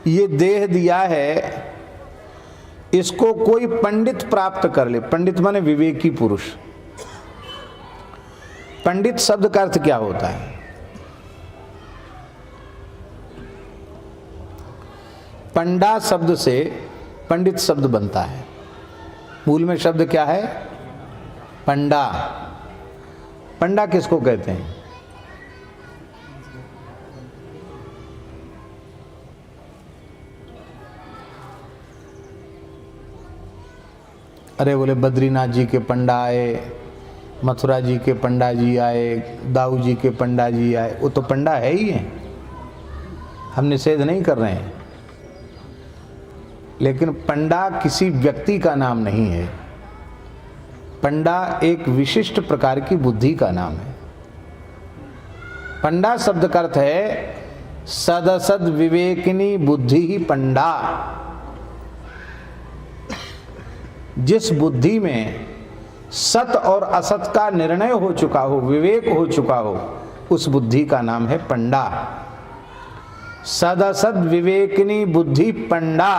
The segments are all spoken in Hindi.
ये देह दिया है, इसको कोई पंडित प्राप्त कर ले। पंडित माने विवेकी पुरुष। पंडित शब्द का अर्थ क्या होता है? पंडा शब्द से पंडित शब्द बनता है। मूल में शब्द क्या है? पंडा। पंडा किसको कहते हैं? अरे बोले बद्रीनाथ जी के पंडा आए, मथुरा जी के पंडा जी आए, दाऊ जी के पंडा जी आए, वो तो पंडा है ही है, हम निषेध नहीं कर रहे हैं। लेकिन पंडा किसी व्यक्ति का नाम नहीं है। पंडा एक विशिष्ट प्रकार की बुद्धि का नाम है। पंडा शब्द का अर्थ है सदसद विवेकिनी बुद्धि ही पंडा। जिस बुद्धि में सत और असत का निर्णय हो चुका हो, विवेक हो चुका हो, उस बुद्धि का नाम है पंडा। सदसद विवेकिनी बुद्धि पंडा।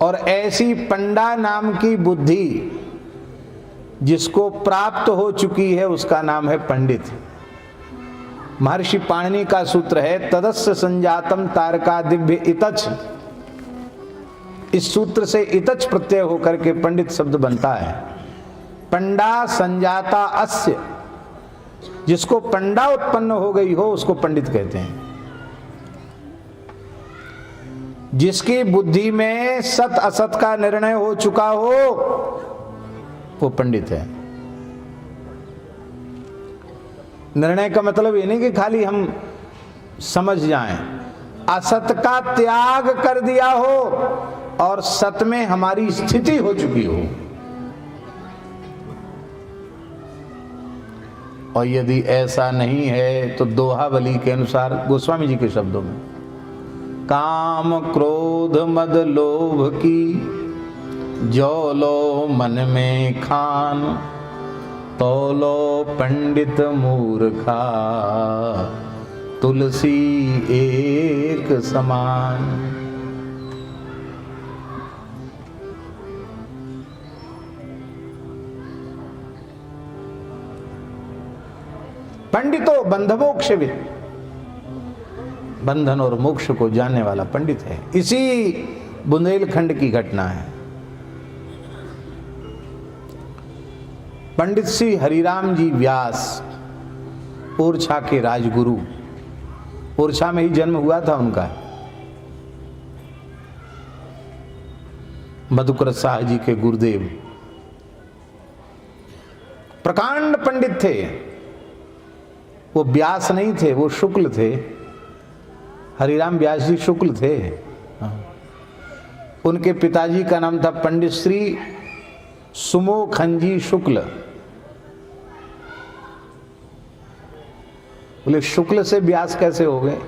और ऐसी पंडा नाम की बुद्धि जिसको प्राप्त हो चुकी है, उसका नाम है पंडित। महर्षि पाणिनि का सूत्र है तदस्य संजातम तारका दिव्य इतच। इस सूत्र से इतच प्रत्यय होकर के पंडित शब्द बनता है। पंडा संजाता अस्य, जिसको पंडा उत्पन्न हो गई हो उसको पंडित कहते हैं। जिसकी बुद्धि में सत असत का निर्णय हो चुका हो वो पंडित है। निर्णय का मतलब ये नहीं कि खाली हम समझ जाएं, असत का त्याग कर दिया हो और सत में हमारी स्थिति हो चुकी हो। और यदि ऐसा नहीं है तो दोहावली के अनुसार, गोस्वामी जी के शब्दों में, काम क्रोध मद लोभ की जो लो मन में खान, तो लो पंडित मूर्खा तुलसी एक समान। पंडितो बंधमोक्षविद, बंधन और मोक्ष को जानने वाला पंडित है। इसी बुंदेलखंड की घटना है। पंडित श्री हरिराम जी व्यास, ओरछा के राजगुरु, ओरछा में ही जन्म हुआ था उनका। मधुकर शाह जी के गुरुदेव प्रकांड पंडित थे। वो व्यास नहीं थे, वो शुक्ल थे। हरिराम व्यास जी शुक्ल थे। उनके पिताजी का नाम था पंडित श्री सुमोखनजी शुक्ल। बोले शुक्ल से व्यास कैसे हो गए?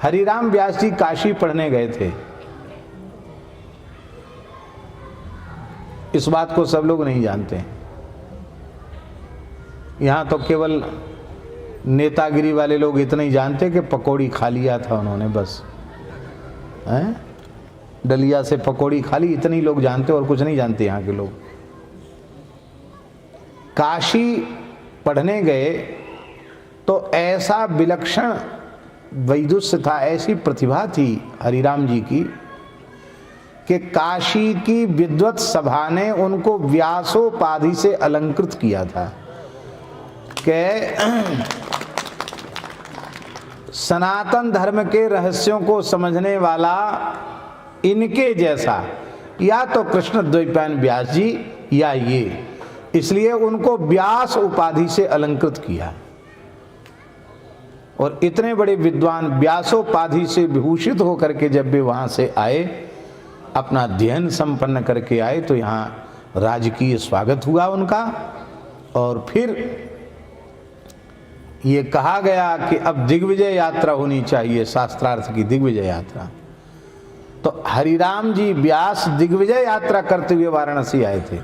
हरिराम व्यास जी काशी पढ़ने गए थे। इस बात को सब लोग नहीं जानते। यहां तो केवल नेतागिरी वाले लोग इतना ही जानते कि पकौड़ी खा लिया था उन्होंने, बस हैं, डलिया से पकौड़ी खा ली, इतने ही लोग जानते और कुछ नहीं जानते यहाँ के लोग। काशी पढ़ने गए तो ऐसा विलक्षण वैदुष्य था, ऐसी प्रतिभा थी हरिराम जी की कि काशी की विद्वत सभा ने उनको व्यासोपाधि से अलंकृत किया था कि सनातन धर्म के रहस्यों को समझने वाला इनके जैसा, या तो कृष्ण द्वैपायन व्यास जी या ये, इसलिए उनको व्यास उपाधि से अलंकृत किया। और इतने बड़े विद्वान व्यासोपाधि से विभूषित होकर के जब वे वहां से आए, अपना अध्ययन संपन्न करके आए, तो यहाँ राजकीय स्वागत हुआ उनका। और फिर ये कहा गया कि अब दिग्विजय यात्रा होनी चाहिए, शास्त्रार्थ की दिग्विजय यात्रा। तो हरिराम जी व्यास दिग्विजय यात्रा करते हुए वाराणसी आए थे।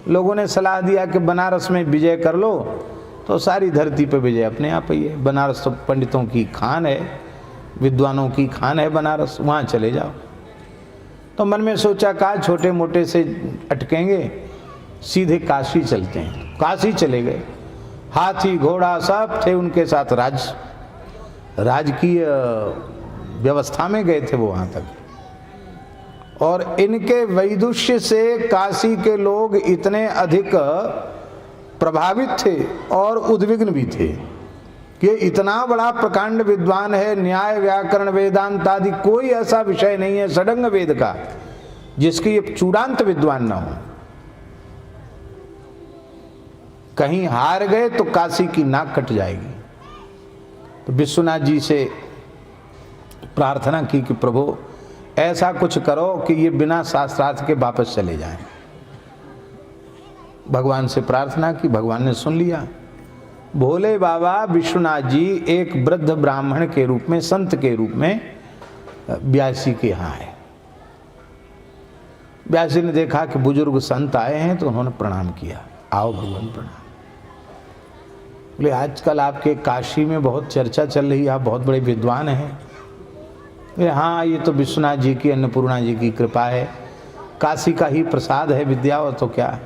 लोगों ने सलाह दिया कि बनारस में विजय कर लो तो सारी धरती पे विजय अपने आप ही है। बनारस तो पंडितों की खान है, विद्वानों की खान है बनारस, वहाँ चले जाओ। तो मन में सोचा, कहा छोटे मोटे से अटकेंगे, सीधे काशी चलते हैं। काशी चले गए, हाथी घोड़ा सब थे उनके साथ, राजकीय व्यवस्था में गए थे वो वहाँ तक। और इनके वैदुष्य से काशी के लोग इतने अधिक प्रभावित थे और उद्विग्न भी थे कि इतना बड़ा प्रकांड विद्वान है, न्याय व्याकरण वेदांत आदि कोई ऐसा विषय नहीं है षडंग वेद का जिसकी ये चूड़ांत विद्वान ना हो। कहीं हार गए तो काशी की नाक कट जाएगी। तो विश्वनाथ जी से प्रार्थना की कि प्रभु ऐसा कुछ करो कि ये बिना शास्त्रार्थ के वापस चले जाएं। भगवान से प्रार्थना की, भगवान ने सुन लिया। भोले बाबा विश्वनाथ जी एक वृद्ध ब्राह्मण के रूप में, संत के रूप में व्यास जी के यहाँ आए। व्यास जी ने देखा कि बुजुर्ग संत आए हैं तो उन्होंने प्रणाम किया, आओ भगवान प्रणाम। बोले आजकल आपके काशी में बहुत चर्चा चल रही है, आप बहुत बड़े विद्वान हैं। हाँ, ये तो विश्वनाथ जी की, अन्नपूर्णा जी की कृपा है, काशी का ही प्रसाद है विद्या, और तो क्या,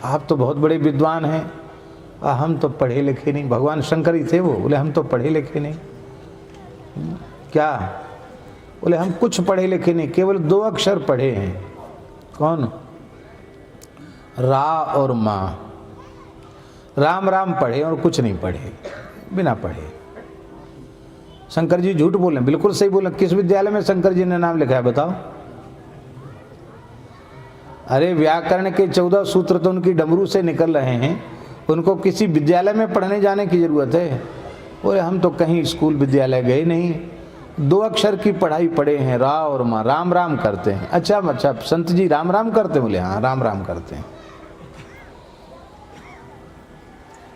आप तो बहुत बड़े विद्वान हैं, हम तो पढ़े लिखे नहीं। भगवान शंकर ही थे वो। बोले हम तो पढ़े लिखे नहीं। क्या? बोले हम कुछ पढ़े लिखे नहीं, केवल 2 अक्षर पढ़े हैं। कौन? रा और माँ। राम राम पढ़े और कुछ नहीं पढ़े, बिना पढ़े। शंकर जी झूठ बोले? बिल्कुल सही बोले। किस विद्यालय में शंकर जी ने नाम लिखा है बताओ? अरे व्याकरण के 14 सूत्र तो उनकी डमरू से निकल रहे हैं, उनको किसी विद्यालय में पढ़ने जाने की जरूरत है? बोले हम तो कहीं स्कूल विद्यालय गए नहीं, 2 अक्षर की पढ़ाई पढ़े हैं, रा और माँ। राम राम करते हैं? अच्छा अच्छा, संत जी राम राम करते? बोले हाँ राम राम करते हैं।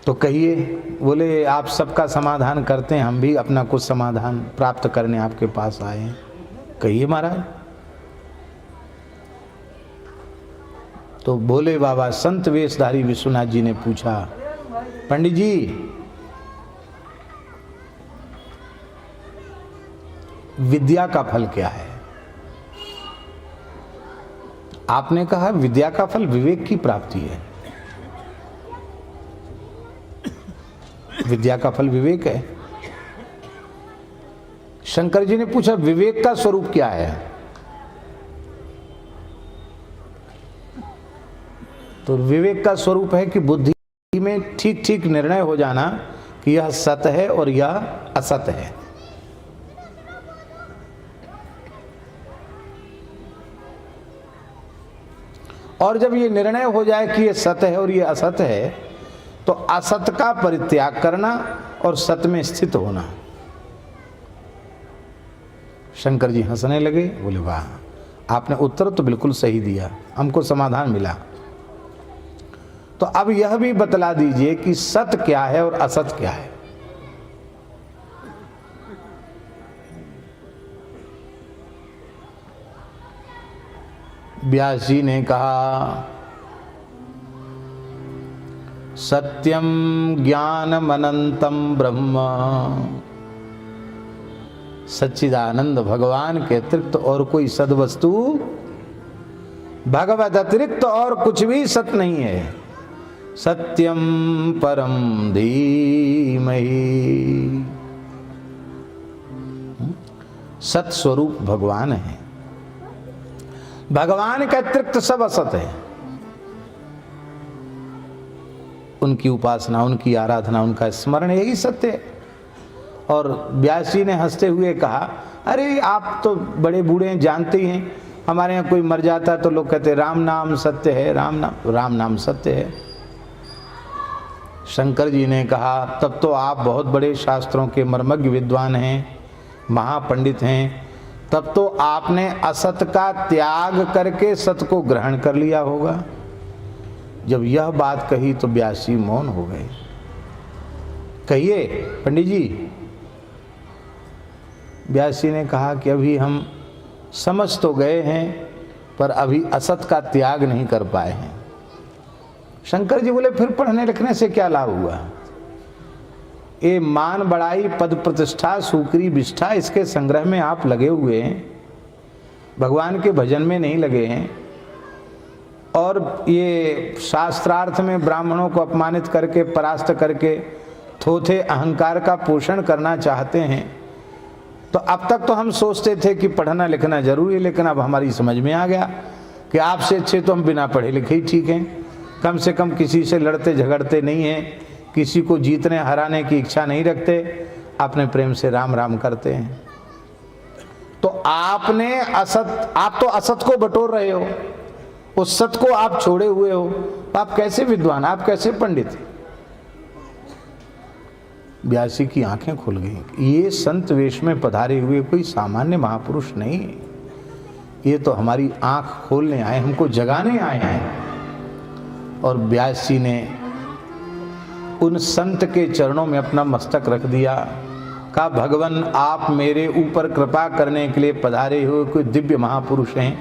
तो कहिए। बोले आप सबका समाधान करते हैं, हम भी अपना कुछ समाधान प्राप्त करने आपके पास आए हैं। कहिए महाराज। तो भोले बाबा संत वेशधारी विश्वनाथ जी ने पूछा, पंडित जी विद्या का फल क्या है? आपने कहा विद्या का फल विवेक की प्राप्ति है। विद्या का फल विवेक है। शंकर जी ने पूछा विवेक का स्वरूप क्या है? तो विवेक का स्वरूप है कि बुद्धि में ठीक ठीक निर्णय हो जाना कि यह सत्य है और यह असत्य है। और जब ये निर्णय हो जाए कि ये सत्य है और ये असत्य है, तो असत्य का परित्याग करना और सत्य में स्थित होना। शंकर जी हंसने लगे। बोले वाह, आपने उत्तर तो बिल्कुल सही दिया, हमको समाधान मिला। तो अब यह भी बतला दीजिए कि सत्य क्या है और असत्य क्या है। व्यास जी ने कहा सत्यम ज्ञानम अनंतम ब्रह्म। सच्चिदानंद भगवान के अतिरिक्त और कोई सद्वस्तु, भगवत अतिरिक्त और कुछ भी सत्य नहीं है। सत्यम परम धीमहि। सत स्वरूप भगवान है, भगवान के अतिरिक्त सब असत है। उनकी उपासना, उनकी आराधना, उनका स्मरण, यही सत्य है। और व्यास जी ने हंसते हुए कहा अरे आप तो बड़े बूढ़े हैं, जानते ही हैं, हमारे यहाँ कोई मर जाता है तो लोग कहते हैं राम नाम सत्य है, राम नाम सत्य है। शंकर जी ने कहा तब तो आप बहुत बड़े शास्त्रों के मर्मज्ञ विद्वान हैं, महापंडित हैं, तब तो आपने असत का त्याग करके सत को ग्रहण कर लिया होगा। जब यह बात कही तो व्यास जी मौन हो गए। कहिए पंडित जी। व्यास जी ने कहा कि अभी हम समझ तो गए हैं पर अभी असत का त्याग नहीं कर पाए हैं। शंकर जी बोले फिर पढ़ने लिखने से क्या लाभ हुआ? ये मान बड़ाई पद प्रतिष्ठा सूकरी विष्ठा इसके संग्रह में आप लगे हुए हैं, भगवान के भजन में नहीं लगे हैं, और ये शास्त्रार्थ में ब्राह्मणों को अपमानित करके परास्त करके थोथे अहंकार का पोषण करना चाहते हैं। तो अब तक तो हम सोचते थे कि पढ़ना लिखना जरूरी है, लेकिन अब हमारी समझ में आ गया कि आपसे अच्छे तो हम बिना पढ़े लिखे ही ठीक हैं। कम से कम किसी से लड़ते झगड़ते नहीं हैं, किसी को जीतने हराने की इच्छा नहीं रखते, अपने प्रेम से राम राम करते हैं। तो आपने आप तो असत को बटोर रहे हो, उस सत को आप छोड़े हुए हो, तो आप कैसे विद्वान, आप कैसे पंडित? व्यास जी की आंखें खुल गई। ये संत वेश में पधारे हुए कोई सामान्य महापुरुष नहीं है, ये तो हमारी आंख खोलने आए, हमको जगाने आए हैं। और व्यास जी ने उन संत के चरणों में अपना मस्तक रख दिया। कहा भगवान आप मेरे ऊपर कृपा करने के लिए पधारे हुए कोई दिव्य महापुरुष हैं,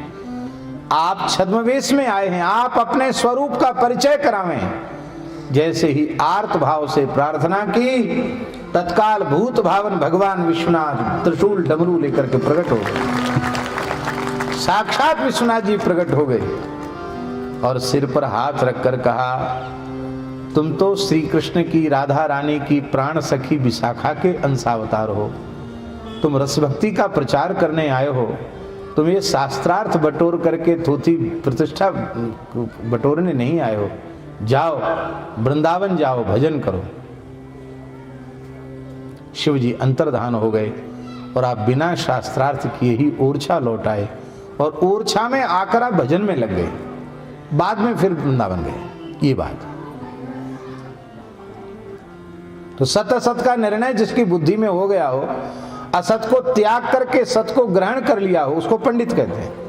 आप छद्मवेश में आए हैं, आप अपने स्वरूप का परिचय करावें। जैसे ही आर्त भाव से प्रार्थना की, तत्काल भूत भावन भगवान विश्वनाथ त्रिशूल डमरू लेकर के प्रकट हो गए। साक्षात विश्वनाथ जी प्रकट हो गए और सिर पर हाथ रखकर कहा तुम तो श्री कृष्ण की राधा रानी की प्राण सखी विशाखा के अंशावतार हो, तुम रस भक्ति का प्रचार करने आए हो, तुम ये शास्त्रार्थ बटोर करके थोथी प्रतिष्ठा बटोरने नहीं आए हो। जाओ वृंदावन जाओ, भजन करो। शिव जी अंतर्धान हो गए और आप बिना शास्त्रार्थ किए ही ओरछा लौट आए और ओरछा में आकर आप भजन में लग गए, बाद में फिर वृंदावन गए। ये बात तो सत असत का निर्णय जिसकी बुद्धि में हो गया हो, असत को त्याग करके सत को ग्रहण कर लिया हो, उसको पंडित कहते हैं।